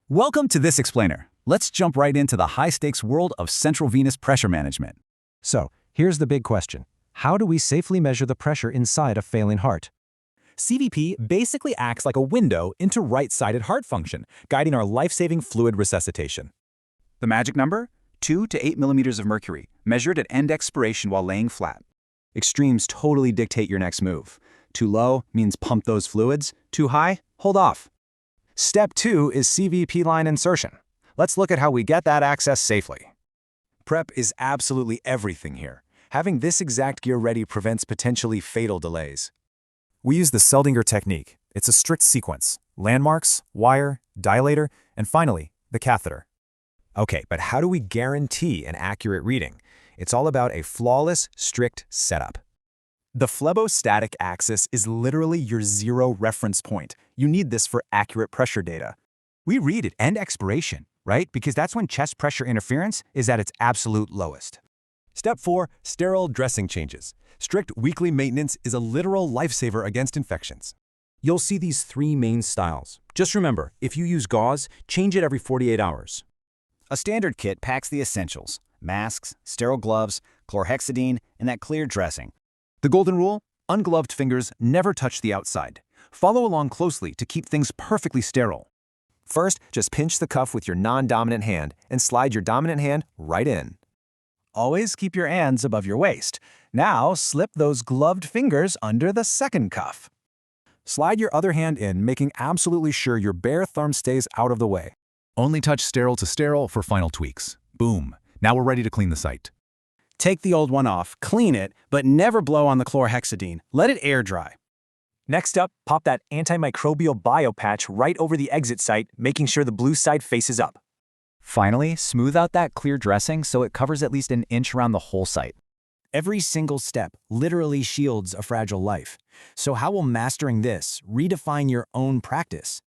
Welcome to this explainer. Let's jump right into the high-stakes world of central venous pressure management. So, here's the big question. How do we safely measure the pressure inside a failing heart? CVP basically acts like a window into right-sided heart function, guiding our life-saving fluid resuscitation. The magic number? 2 to 8 millimeters of mercury, measured at end expiration while laying flat. Extremes totally dictate your next move. Too low means pump those fluids. Too high? Hold off. Step 2 is CVP line insertion. Let's look at how we get that access safely. Prep is absolutely everything here. Having this exact gear ready prevents potentially fatal delays. We use the Seldinger technique. It's a strict sequence: landmarks, wire, dilator, and finally, the catheter. Okay, but how do we guarantee an accurate reading? It's all about a flawless, strict setup. The phlebostatic axis is literally your zero reference point. You need this for accurate pressure data. We read at end expiration, right? Because that's when chest pressure interference is at its absolute lowest. Step 4, sterile dressing changes. Strict weekly maintenance is a literal lifesaver against infections. You'll see these 3 main styles. Just remember, if you use gauze, change it every 48 hours. A standard kit packs the essentials: masks, sterile gloves, chlorhexidine, and that clear dressing. The golden rule: ungloved fingers never touch the outside. Follow along closely to keep things perfectly sterile. First, just pinch the cuff with your non-dominant hand and slide your dominant hand right in. Always keep your hands above your waist. Now, slip those gloved fingers under the second cuff. Slide your other hand in, making absolutely sure your bare thumb stays out of the way. Only touch sterile to sterile for final tweaks. Boom. Now we're ready to clean the site. Take the old one off, clean it, but never blow on the chlorhexidine. Let it air dry. Next up, pop that antimicrobial biopatch right over the exit site, making sure the blue side faces up. Finally, smooth out that clear dressing so it covers at least an inch around the whole site. Every single step literally shields a fragile life. So how will mastering this redefine your own practice?